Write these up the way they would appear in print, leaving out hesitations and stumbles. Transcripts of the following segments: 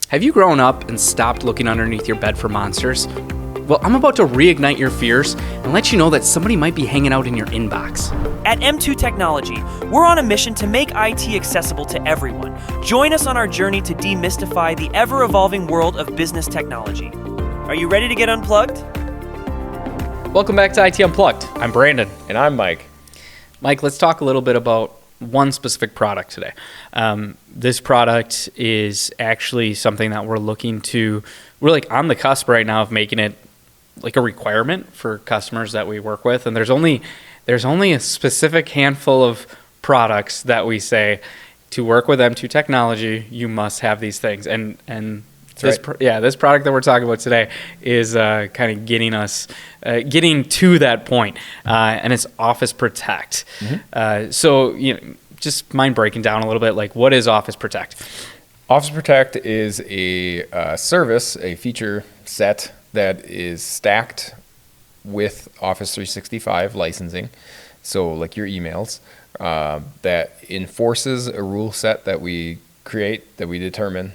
Have you grown up and stopped looking underneath your bed for monsters? Well, I'm about to reignite your fears and let you know that somebody might be hanging out in your inbox. At M2 Technology, we're on a mission to make IT accessible to everyone. Join us on our journey to demystify the ever-evolving world of business technology. Are you ready to get unplugged? Welcome back to IT Unplugged. I'm Brandon. And I'm Mike. Mike, let's talk a little bit about one specific product today. This product is actually something that we're like on the cusp right now of making it like a requirement for customers that we work with. And there's only a specific handful of products that we say to work with M2 Technology, you must have these things. And this product that we're talking about today is kind of getting to that point, and it's Office Protect. Mm-hmm. So, just mind breaking down a little bit, like what is Office Protect? Office Protect is a service, a feature set that is stacked with Office 365 licensing. So, like your emails, that enforces a rule set that we create, that we determine.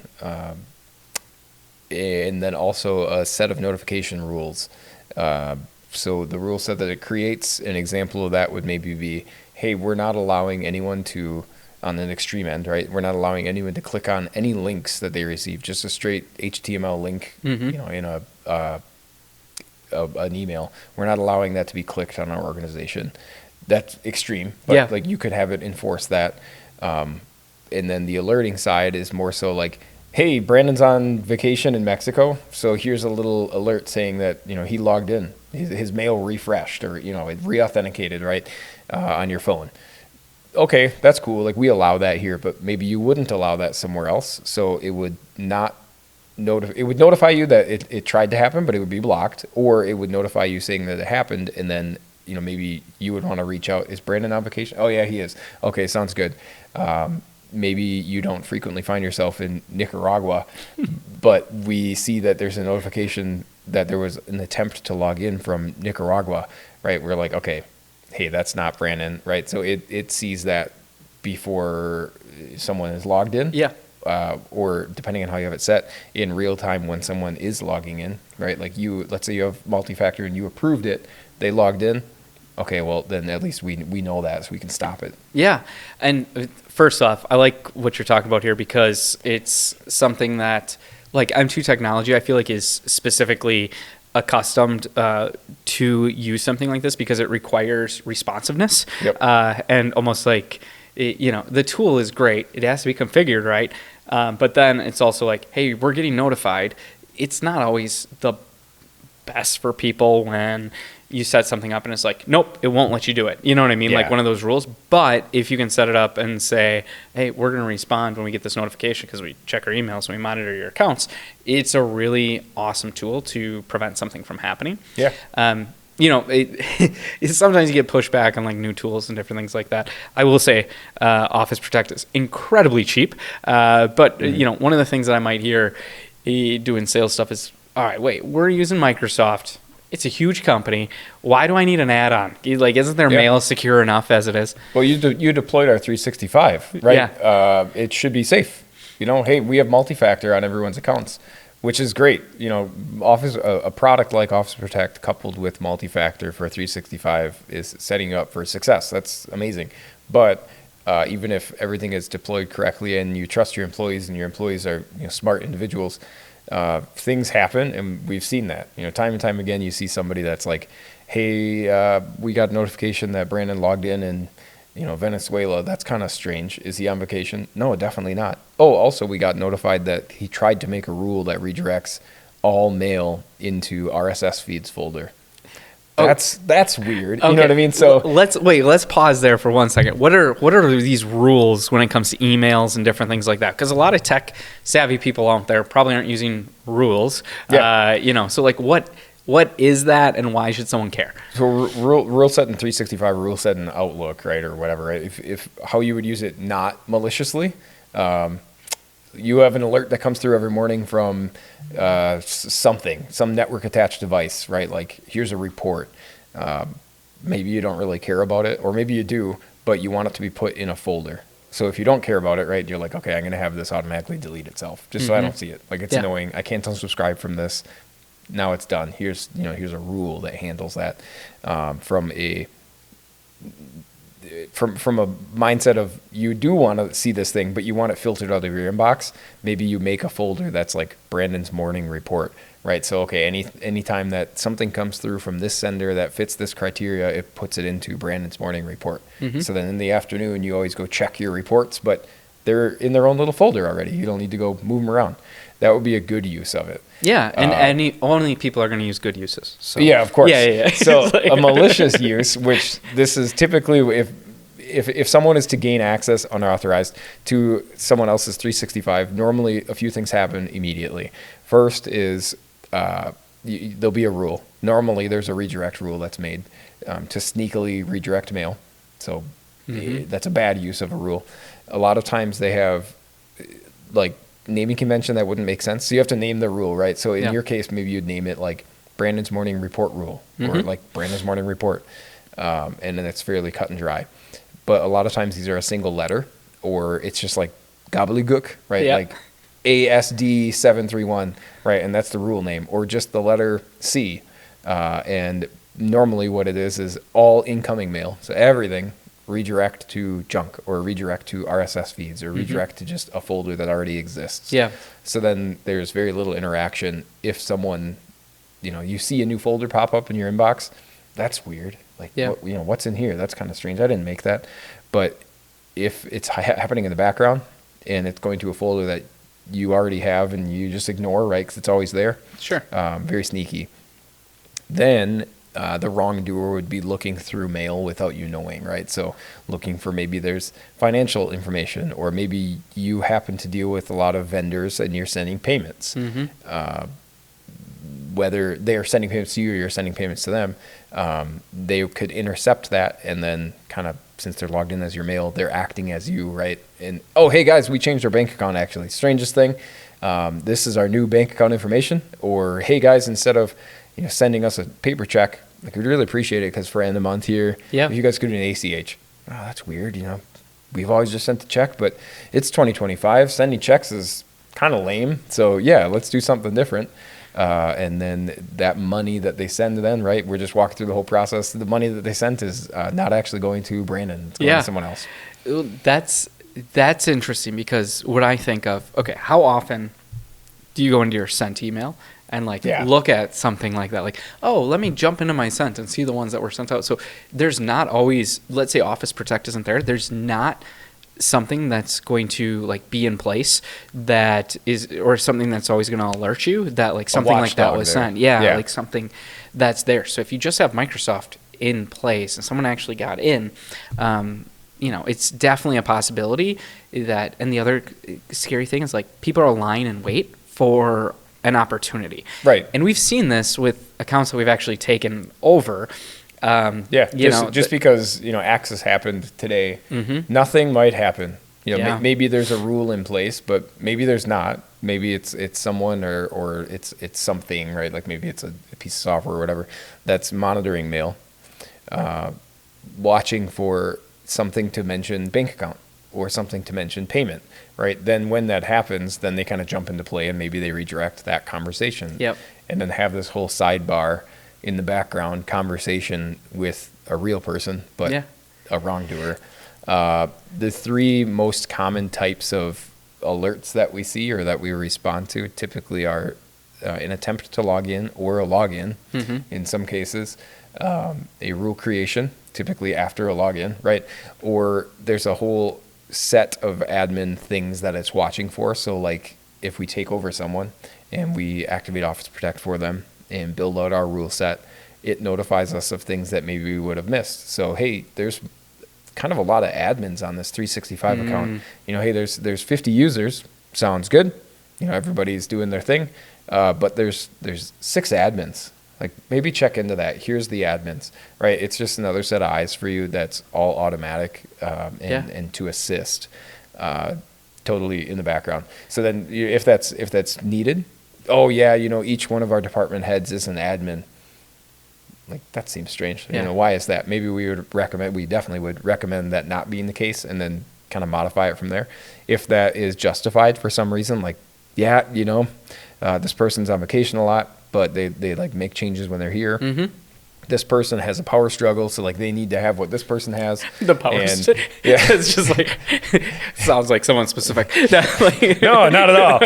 And then also a set of notification rules. So the rule set that it creates, an example of that would maybe be, hey, we're not allowing anyone to, on an extreme end, right? We're not allowing anyone to click on any links that they receive, just a straight HTML link, Mm-hmm. In an email. We're not allowing that to be clicked on our organization. That's extreme, but like you could have it enforce that. And then the alerting side is more so like, hey, Brandon's on vacation in Mexico, so here's a little alert saying that, he logged in. His mail refreshed or, it re-authenticated, right, on your phone. Okay, that's cool. Like, we allow that here, but maybe you wouldn't allow that somewhere else. So it would not it would notify you that it tried to happen, but it would be blocked, or it would notify you saying that it happened, and then, maybe you would want to reach out. Is Brandon on vacation? Oh, yeah, he is. Okay, sounds good. Maybe you don't frequently find yourself in Nicaragua, but we see that there's a notification that there was an attempt to log in from Nicaragua, right? We're like, okay, hey, that's not Brandon, right? So it sees that before someone is logged in. Yeah. Or depending on how you have it set, in real time when someone is logging in, right? Like let's say you have multi-factor and you approved it, they logged in. Okay, well, then at least we know that, so we can stop it. Yeah. And first off, I like what you're talking about here because it's something that, like M2 Technology, I feel like is specifically accustomed to use something like this because it requires responsiveness. Yep. And almost like, the tool is great. It has to be configured right. But then it's also like, hey, we're getting notified. It's not always the best for people when you set something up and it's like, nope, it won't let you do it. You know what I mean? Yeah. Like one of those rules. But if you can set it up and say, hey, we're going to respond when we get this notification because we check our emails and we monitor your accounts, it's a really awesome tool to prevent something from happening. Yeah. Sometimes you get pushback on like new tools and different things like that. I will say Office Protect is incredibly cheap. But one of the things that I might hear doing sales stuff is, all right, wait, we're using Microsoft. It's a huge company. Why do I need an add-on? Like, isn't their mail secure enough as it is? Well, you deployed our 365, right? Yeah. It should be safe. Hey, we have multi-factor on everyone's accounts, which is great. Office a product like Office Protect coupled with multi-factor for 365 is setting you up for success. That's amazing. But even if everything is deployed correctly and you trust your employees and your employees are smart individuals, things happen, and we've seen that. Time and time again, you see somebody that's like, hey, we got a notification that Brandon logged in Venezuela. That's kind of strange. Is he on vacation? No, definitely not. Oh, also we got notified that he tried to make a rule that redirects all mail into RSS feeds folder. That's weird. Okay. You know what I mean? So let's pause there for 1 second. What are these rules when it comes to emails and different things like that? Because a lot of tech savvy people out there probably aren't using rules. Yeah. So like what is that and why should someone care? So rule set in 365, rule set in Outlook, right, or whatever, right? If how you would use it not maliciously, you have an alert that comes through every morning from some network attached device, right? Like, here's a report. Maybe you don't really care about it, or maybe you do, but you want it to be put in a folder. So if you don't care about it, right, you're like, okay, I'm going to have this automatically delete itself just so I don't see it. Like, it's annoying. I can't unsubscribe from this. Now it's done. Here's a rule that handles that from a mindset of you do want to see this thing, but you want it filtered out of your inbox. Maybe you make a folder that's like Brandon's morning report, right? So, okay, anytime that something comes through from this sender that fits this criteria, it puts it into Brandon's morning report. So then in the afternoon, you always go check your reports, but they're in their own little folder already. You don't need to go move them around. That would be a good use of it. Yeah, and only people are going to use good uses. So. Yeah, of course. Yeah. So a malicious use, which this is typically if someone is to gain access unauthorized to someone else's 365, normally a few things happen immediately. First is there'll be a rule. Normally there's a redirect rule that's made to sneakily redirect mail. So that's a bad use of a rule. A lot of times they have like naming convention that wouldn't make sense. So you have to name the rule, right? So in your case, maybe you'd name it like Brandon's morning report rule or like Brandon's morning report. And then it's fairly cut and dry. But a lot of times these are a single letter or it's just like gobbledygook, right? Yeah. Like ASD 731, right? And that's the rule name, or just the letter C. And normally what it is all incoming mail. So everything redirect to junk or redirect to RSS feeds or redirect to just a folder that already exists. Yeah. So then there's very little interaction. If someone, you see a new folder pop up in your inbox, that's weird. Like, what's in here? That's kind of strange. I didn't make that. But if it's happening in the background and it's going to a folder that you already have and you just ignore, right? Because it's always there. Sure. Very sneaky. Then the wrongdoer would be looking through mail without you knowing, right? So looking for maybe there's financial information, or maybe you happen to deal with a lot of vendors and you're sending payments. Whether they're sending payments to you or you're sending payments to them, they could intercept that, and then kind of, since they're logged in as your mail, they're acting as you, right? And, oh, hey guys, we changed our bank account actually. Strangest thing. This is our new bank account information. Or, hey guys, instead of sending us a paper check, like, we'd really appreciate it because for end of month here, if you guys could do an ACH. Oh, that's weird. We've always just sent the check, but it's 2025. Sending checks is kind of lame. So yeah, let's do something different. And then that money that they send then, right? We're just walking through the whole process. The money that they sent is not actually going to Brandon. It's going to someone else. That's interesting, because what I think of, okay, how often do you go into your sent email and look at something like that? Like, oh, let me jump into my sent and see the ones that were sent out. So there's not always, let's say Office Protect isn't there. There's not something that's going to be in place that is, or something that's always going to alert you that something like that was sent. Yeah, like something that's there. So if you just have Microsoft in place and someone actually got in, it's definitely a possibility that. And the other scary thing is people are lying in wait for an opportunity. Right. And we've seen this with accounts that we've actually taken over. Just because access happened today, nothing might happen. Maybe there's a rule in place, but maybe there's not. Maybe it's someone or it's something, right? Like maybe it's a piece of software or whatever that's monitoring mail, watching for something to mention bank account or something to mention payment, right? Then when that happens, then they kind of jump into play and maybe they redirect that conversation. Yep. And then have this whole sidebar in the background conversation with a real person, but a wrongdoer. The three most common types of alerts that we see or that we respond to typically are an attempt to log in or a login in some cases, a rule creation, typically after a login, right? Or there's a whole set of admin things that it's watching for. So if we take over someone and we activate Office Protect for them and build out our rule set, it notifies us of things that maybe we would have missed. So, hey, there's kind of a lot of admins on this 365 account. Hey, there's 50 users. Sounds good. Everybody's doing their thing. But there's 6 admins. Maybe check into that. Here's the admins, right? It's just another set of eyes for you that's all automatic and to assist totally in the background. So then if that's needed, oh yeah, each one of our department heads is an admin. That seems strange. Why is that? Maybe we definitely would recommend that not being the case, and then kind of modify it from there. If that is justified for some reason, like, yeah, this person's on vacation a lot, but they like make changes when they're here. Mm-hmm. This person has a power struggle, so like they need to have what this person has. The power struggle. Yeah, it's just like sounds like someone specific. No, not at all.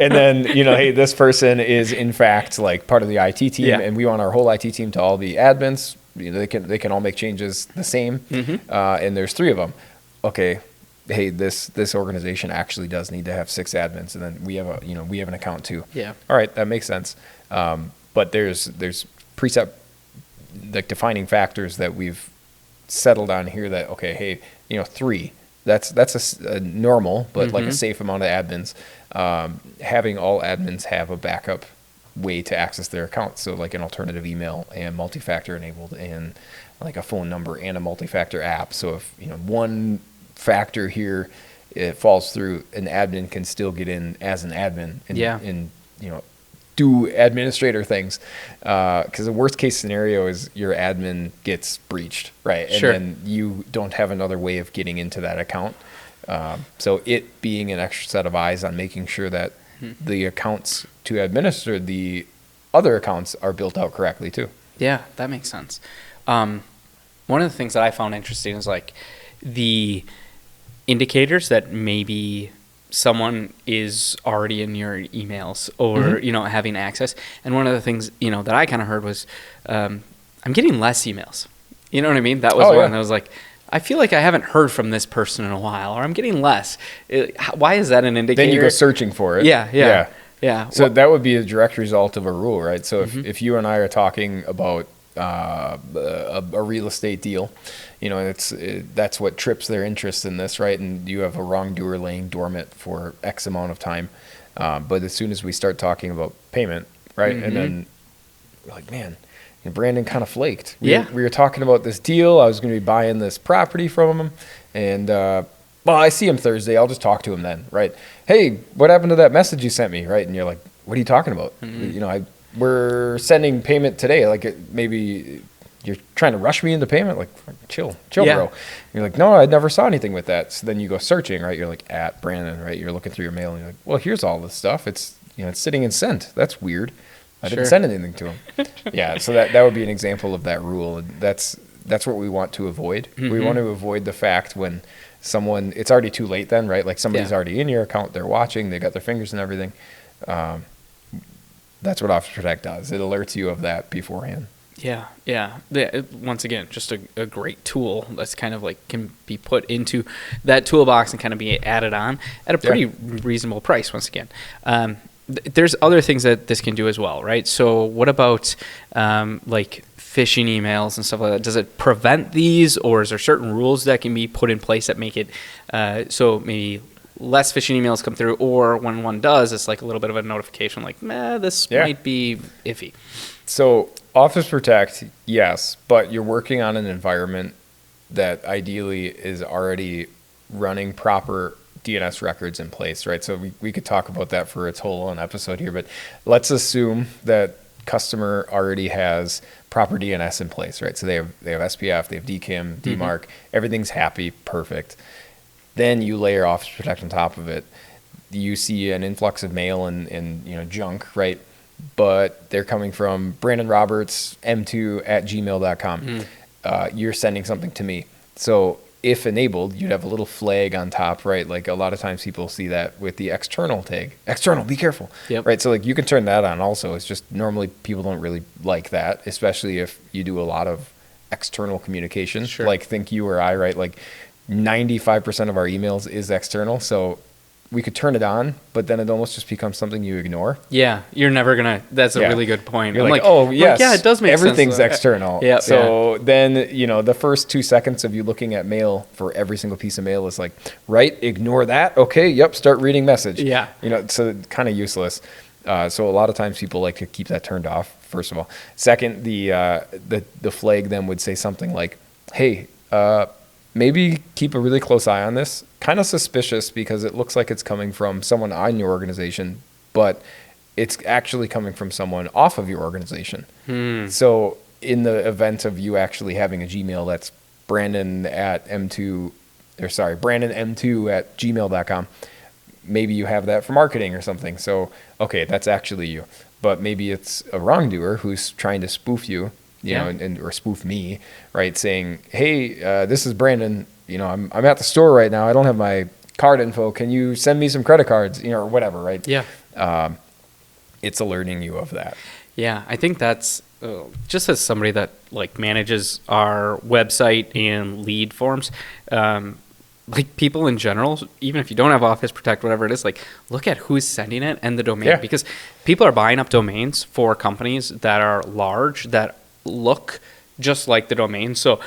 And then hey, this person is in fact like part of the IT team, and we want our whole IT team to all be admins. They can all make changes the same, mm-hmm. And there's 3 of them. Okay, hey, this organization actually does need to have 6 admins, and then we have an account too. Yeah. All right, that makes sense. But there's precept, like defining factors that we've settled on here that, okay, hey, 3, that's a normal, but mm-hmm. like a safe amount of admins. Having all admins have a backup way to access their account. So like an alternative email and multi-factor enabled and like a phone number and a multi-factor app. So if, one factor here, it falls through, an admin can still get in as an admin and do administrator things, because the worst case scenario is your admin gets breached, right? And sure. then you don't have another way of getting into that account. So it being an extra set of eyes on making sure that the accounts to administer the other accounts are built out correctly too. Yeah, that makes sense. One of the things that I found interesting is like the indicators that maybe someone is already in your emails or, mm-hmm. Having access. And one of the things, that I kind of heard was, I'm getting less emails. You know what I mean? That was one that was like, I feel like I haven't heard from this person in a while, or I'm getting less. Why is that an indicator? Then you go searching for it. Yeah. So that would be a direct result of a rule, right? So mm-hmm. if you and I are talking about a real estate deal, that's what trips their interest in this, right? And you have a wrongdoer laying dormant for X amount of time. But as soon as we start talking about payment, right? Mm-hmm. And then we're like, man, Brandon kind of flaked. We were talking about this deal. I was going to be buying this property from him. And, I see him Thursday. I'll just talk to him then, right? Hey, what happened to that message you sent me, right? And you're like, what are you talking about? Mm-hmm. We're sending payment today. Like maybe you're trying to rush me into payment. Like chill, bro. And you're like, no, I never saw anything with that. So then you go searching, right? You're like at Brandon, right? You're looking through your mail and you're like, well, here's all this stuff. It's, it's sitting in sent. That's weird. I didn't send anything to him. So that would be an example of that rule. And that's what we want to avoid. Mm-hmm. We want to avoid the fact when someone, it's already too late then, right? Like somebody's already in your account, they're watching, they got their fingers and everything. That's what Office Protect does. It alerts you of that beforehand. Yeah. Once again, just a great tool that's kind of like can be put into that toolbox and kind of be added on at a pretty reasonable price. Once again, there's other things that this can do as well, right? So what about like phishing emails and stuff like that? Does it prevent these, or is there certain rules that can be put in place that make it so maybe less phishing emails come through, or when one does, it's like a little bit of a notification like, this might be iffy? So Office Protect, yes, but you're working on an environment that ideally is already running proper DNS records in place, right? So we could talk about that for its whole own episode here, but let's assume that customer already has proper DNS in place, right? So they have SPF, they have DKIM, DMARC, mm-hmm. everything's happy, perfect. Then you layer Office Protect on top of it. You see an influx of mail and junk, right? But they're coming from Brandon Roberts, m2@gmail.com. You're sending something to me. So if enabled, you'd have a little flag on top, right? Like a lot of times people see that with the external tag. External, be careful. Yep. Right? So like you can turn that on also. It's just normally people don't really like that, especially if you do a lot of external communication. Sure. Like think you or I, right? Like 95% of our emails is external. So we could turn it on, but then it almost just becomes something you ignore. Yeah, you're never gonna. That's a really good point. You're like, oh yes, it does make everything's sense. external. Yeah. So then the first 2 seconds of you looking at mail for every single piece of mail is like, right, ignore that. Okay, yep, start reading message. Yeah. So kind of useless. So a lot of times people like to keep that turned off. First of all, second, the flag then would say something like, hey, maybe keep a really close eye on this. Kind of suspicious because it looks like it's coming from someone on your organization, but it's actually coming from someone off of your organization. So in the event of you actually having a Gmail that's Brandon at m2 brandonm2@gmail.com. Maybe you have that for marketing or something. So, okay, that's actually you. But maybe it's a wrongdoer who's trying to spoof you, you know, or spoof me, right? Saying, hey, this is Brandon. You know, I'm at the store right now. I don't have my card info. Can you send me some credit cards, you know, or whatever, right? Yeah. It's alerting you of that. Yeah, I think that's just as somebody that like manages our website and lead forms, like people in general, even if you don't have Office Protect, whatever it is, like look at who's sending it and the domain, because people are buying up domains for companies that are large that look just like the domain. So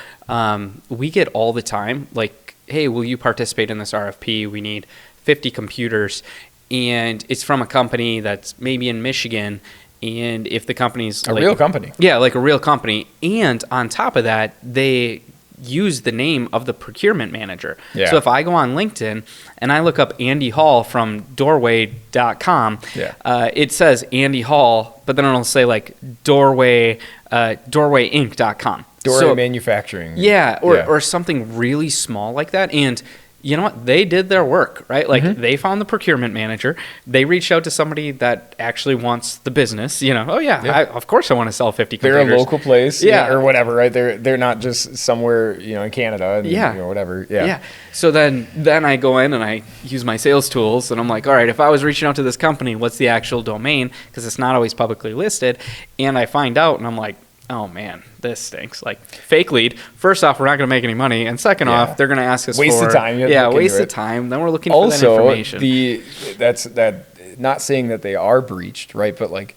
we get all the time like, hey, will you participate in this RFP? We need 50 computers. And it's from a company that's maybe in Michigan. And if the company's a real company. Yeah, like a real company. And on top of that, they use the name of the procurement manager. Yeah. So if I go on LinkedIn and I look up Andy Hall from doorway.com, it says Andy Hall, but then it'll say like doorwayinc.com. Doorway Manufacturing. Yeah, or something really small like that. And you know what? They did their work, right? Like they found the procurement manager. They reached out to somebody that actually wants the business. You know, of course I want to sell 50 computers. They're a local place, or whatever, right? They're not just somewhere, you know, in Canada, and, you know, whatever. Yeah. So then I go in and I use my sales tools, and I'm like, all right, if I was reaching out to this company, what's the actual domain? Because it's not always publicly listed, and I find out, and I'm like, oh man, this stinks. Like fake lead. First off, we're not going to make any money, and second off, they're going to ask us waste of time. Waste of time. Then we're looking for that information. Also, not saying that they are breached, right? But like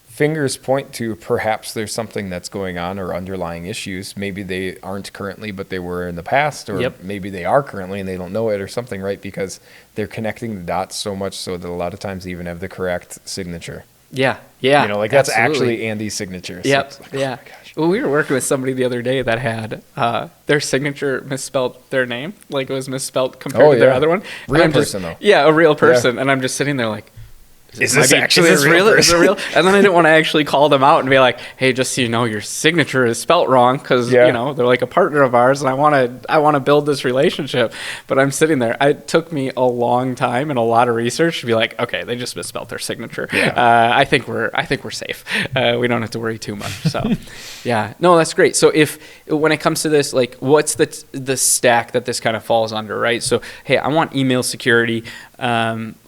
fingers point to perhaps there's something that's going on or underlying issues. Maybe they aren't currently, but they were in the past, or maybe they are currently and they don't know it or something, right? Because they're connecting the dots so much so that a lot of times they even have the correct signature. Yeah. You know, like that's actually Andy's signature. Yep. So yeah. Well, we were working with somebody the other day that had their signature misspelled their name. Like it was misspelled compared to their other one. Real person, though. Yeah, a real person. And I'm just sitting there like, is this actually real? Is it real? And then I didn't want to actually call them out and be like, hey, just so you know, your signature is spelt wrong because, you know, they're like a partner of ours and I want to build this relationship. But I'm sitting there. It took me a long time and a lot of research to be like, okay, they just misspelled their signature. Yeah. I think we're safe. We don't have to worry too much. So, yeah. No, that's great. So when it comes to this, like what's the stack that this kind of falls under, right? So, hey, I want email security.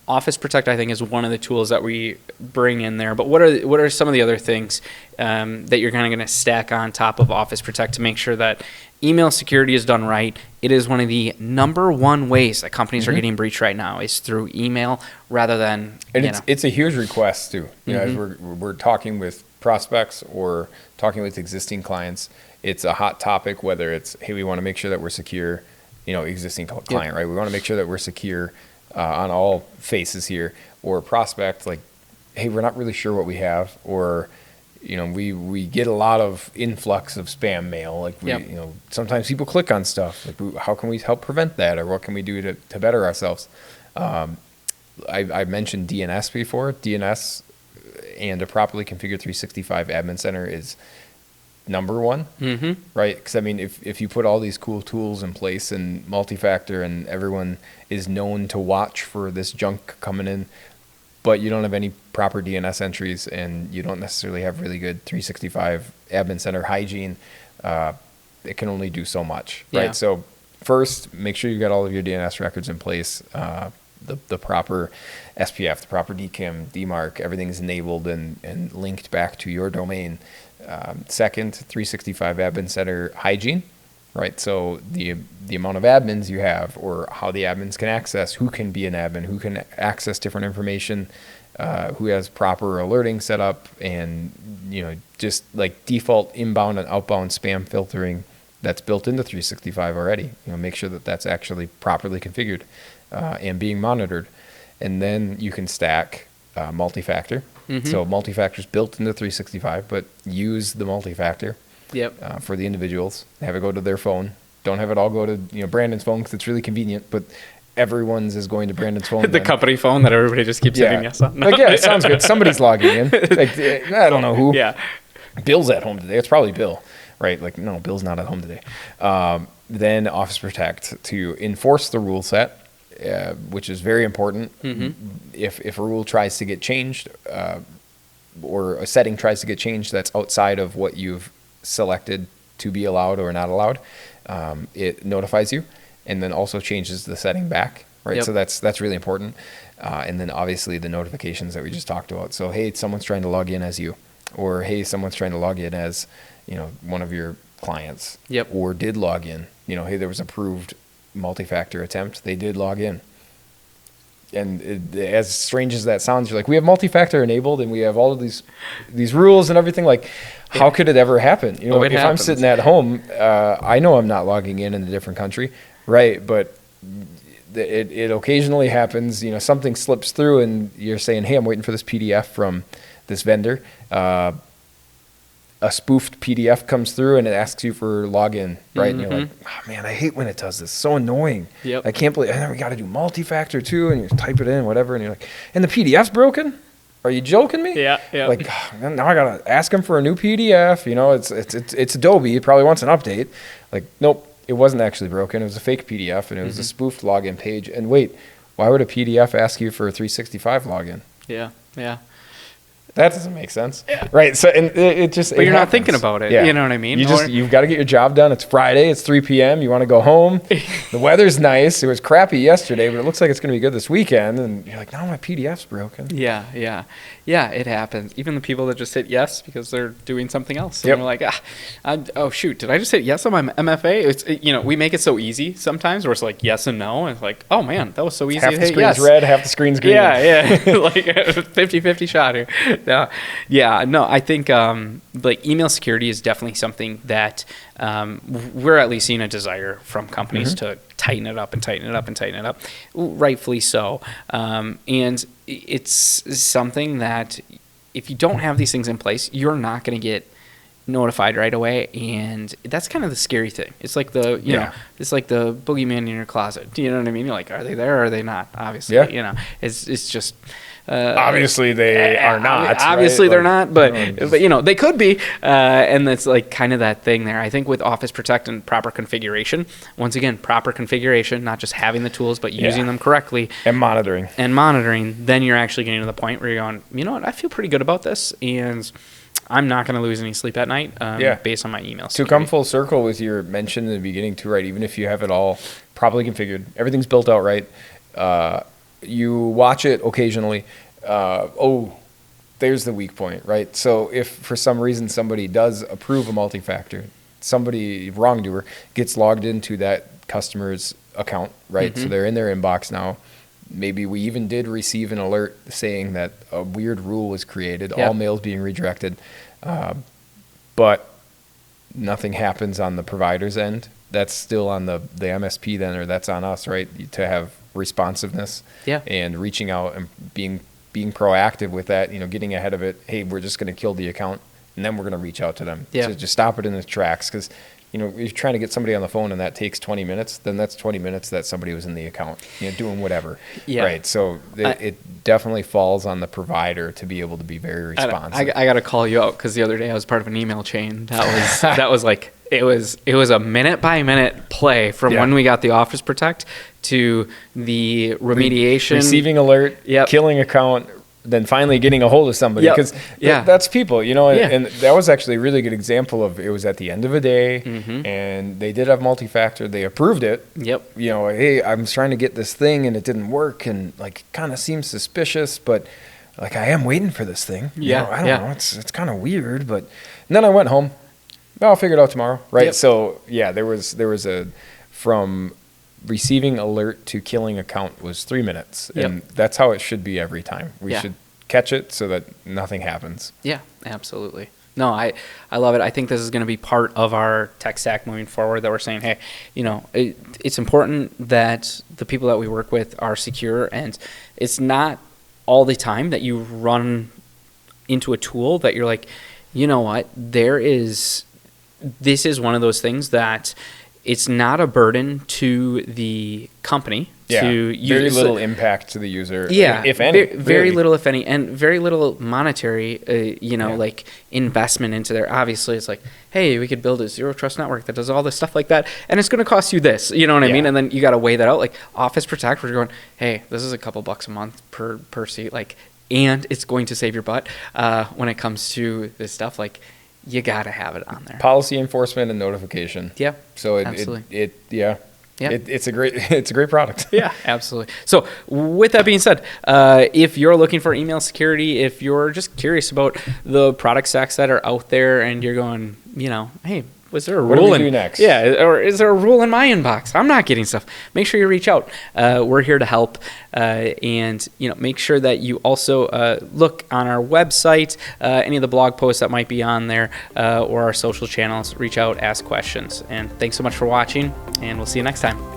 Office Protect, I think, is one of the tools that we bring in there. But what are some of the other things that you're kind of going to stack on top of Office Protect to make sure that email security is done right? It is one of the number one ways that companies are getting breached right now is through email rather than. And it's a huge request too. You know, as we're talking with prospects or talking with existing clients, it's a hot topic. Whether it's hey, we want to make sure that we're secure. You know, existing client, right? We want to make sure that we're secure. On all faces here, or prospect, like, hey, we're not really sure what we have, or, you know, we get a lot of influx of spam mail. Like, you know, sometimes people click on stuff. Like, how can we help prevent that, or what can we do to better ourselves? I mentioned DNS before. DNS and a properly configured 365 admin center is number one, right? Because I mean, if you put all these cool tools in place and multi-factor and everyone is known to watch for this junk coming in, but you don't have any proper DNS entries and you don't necessarily have really good 365 admin center hygiene, it can only do so much, right? So first, make sure you got all of your DNS records in place, the proper SPF, the proper DKIM, DMARC, everything is enabled and linked back to your domain. Second, 365 admin center hygiene, right? So the amount of admins you have, or how the admins can access, who can be an admin, who can access different information, who has proper alerting set up, and you know, just like default inbound and outbound spam filtering that's built into 365 already. You know, make sure that that's actually properly configured and being monitored, and then you can stack multi-factor. So multi-factor is built into 365, but use the multi-factor for the individuals. Have it go to their phone. Don't have it all go to Brandon's phone because it's really convenient, but everyone's is going to Brandon's phone. The company phone that everybody just keeps hitting yes on. No. Like, it sounds good. Somebody's logging in. Like, I don't know who. Yeah. Bill's at home today. It's probably Bill, right? Like, no, Bill's not at home today. then Office Protect to enforce the rule set, which is very important. If a rule tries to get changed, or a setting tries to get changed that's outside of what you've selected to be allowed or not allowed, it notifies you, and then also changes the setting back, right? Yep. So that's really important. And then obviously the notifications that we just talked about. So, hey, someone's trying to log in as you, or hey, someone's trying to log in as, one of your clients, Yep. or did log in. Hey, there was approved multi-factor attempt. They did log in. And as strange as that sounds, you're like, we have multi-factor enabled and we have all of these rules and everything. Like, how could it ever happen? It If happens. I'm sitting at home, I know I'm not logging in a different country, right? But it occasionally happens. Something slips through and you're saying, hey, I'm waiting for this PDF from this vendor. A spoofed PDF comes through and it asks you for login, right? And you're like, oh man, I hate when it does this. It's so annoying. Yep. I can't believe, and then we got to do multi-factor too, and you type it in, whatever, and you're like, and the PDF's broken? Are you joking me? Yeah. Like, now I got to ask him for a new PDF. It's Adobe. It probably wants an update. Like, nope, it wasn't actually broken. It was a fake PDF, and it was a spoofed login page. And wait, why would a PDF ask you for a 365 login? Yeah. That doesn't make sense, right? So, and it just. But you're not thinking about it. You know what I mean? You've got to get your job done. It's Friday. It's 3 p.m. You want to go home. The weather's nice. It was crappy yesterday, but it looks like it's going to be good this weekend. And you're like, no, my PDF's broken. Yeah. It happens. Even the people that just hit yes because they're doing something else. And Yep. they're like, oh shoot, did I just hit yes on my MFA? It's we make it so easy sometimes where it's like yes and no. And it's like, oh man, that was so easy Half to the hit screen's yes. red, half the screen's green. Yeah. Like a 50-50 shot here. No, I think like email security is definitely something that we're at least seeing a desire from companies to tighten it up and tighten it up and tighten it up, rightfully so. And it's something that if you don't have these things in place, you're not going to get notified right away, and that's kind of the scary thing. It's like it's like the boogeyman in your closet. You know what I mean? You're like, are they there or are they not? Obviously, it's just. Obviously they are not. Obviously right? they're not, but they could be, and that's like kind of that thing there. I think with Office Protect and proper configuration, once again, proper configuration, not just having the tools, but using them correctly and monitoring. Then you're actually getting to the point where you're going, you know what, I feel pretty good about this, and I'm not going to lose any sleep at night based on my emails. To come full circle with your mention in the beginning too, right? Even if you have it all properly configured, everything's built out right. You watch it occasionally. There's the weak point, right? So if for some reason somebody does approve a multi-factor, somebody, wrongdoer, gets logged into that customer's account, right? So they're in their inbox now. Maybe we even did receive an alert saying that a weird rule was created, all mails being redirected, but nothing happens on the provider's end. That's still on the MSP then, or that's on us, right? To have responsiveness and reaching out and being proactive with that, getting ahead of it. Hey, we're just going to kill the account, and then we're going to reach out to them to just stop it in its tracks. Because if you're trying to get somebody on the phone and that takes 20 minutes, then that's 20 minutes that somebody was in the account, doing whatever. Right. So it definitely falls on the provider to be able to be very responsive. I got to call you out because the other day I was part of an email chain that was like it was a minute by minute play from when we got the Office Protect to the remediation, receiving alert, killing account, then finally getting a hold of somebody, because that's people, and that was actually a really good example of, it was at the end of a day and they did have multi-factor, they approved it. Hey, I'm trying to get this thing and it didn't work, and like kind of seems suspicious, but like I am waiting for this thing. I don't know, it's kind of weird, but and then I went home. I'll figure it out tomorrow, right? So there was a from receiving alert to killing account was 3 minutes, and that's how it should be every time. We should catch it so that nothing happens. Yeah, absolutely. No, I love it. I think this is going to be part of our tech stack moving forward, that we're saying, hey, it's important that the people that we work with are secure, and it's not all the time that you run into a tool that you're like, you know what, this is one of those things that it's not a burden to the company to use. Very little impact to the user. Yeah, if any. Very little, if any, and very little monetary, like investment into there. Obviously, it's like, hey, we could build a zero trust network that does all this stuff like that, and it's going to cost you this. You know what I mean? And then you got to weigh that out. Like Office Protect, where you're going, hey, this is a couple bucks a month per seat, like, and it's going to save your butt when it comes to this stuff. Like, you got to have it on there. Policy enforcement and notification. Yeah. So absolutely. It's a great product. Yeah, absolutely. So with that being said, if you're looking for email security, if you're just curious about the product stacks that are out there and you're going, hey, was there a rule? What do we do next? Yeah, or is there a rule in my inbox? I'm not getting stuff. Make sure you reach out. We're here to help, and make sure that you also look on our website, any of the blog posts that might be on there, or our social channels. Reach out, ask questions, and thanks so much for watching. And we'll see you next time.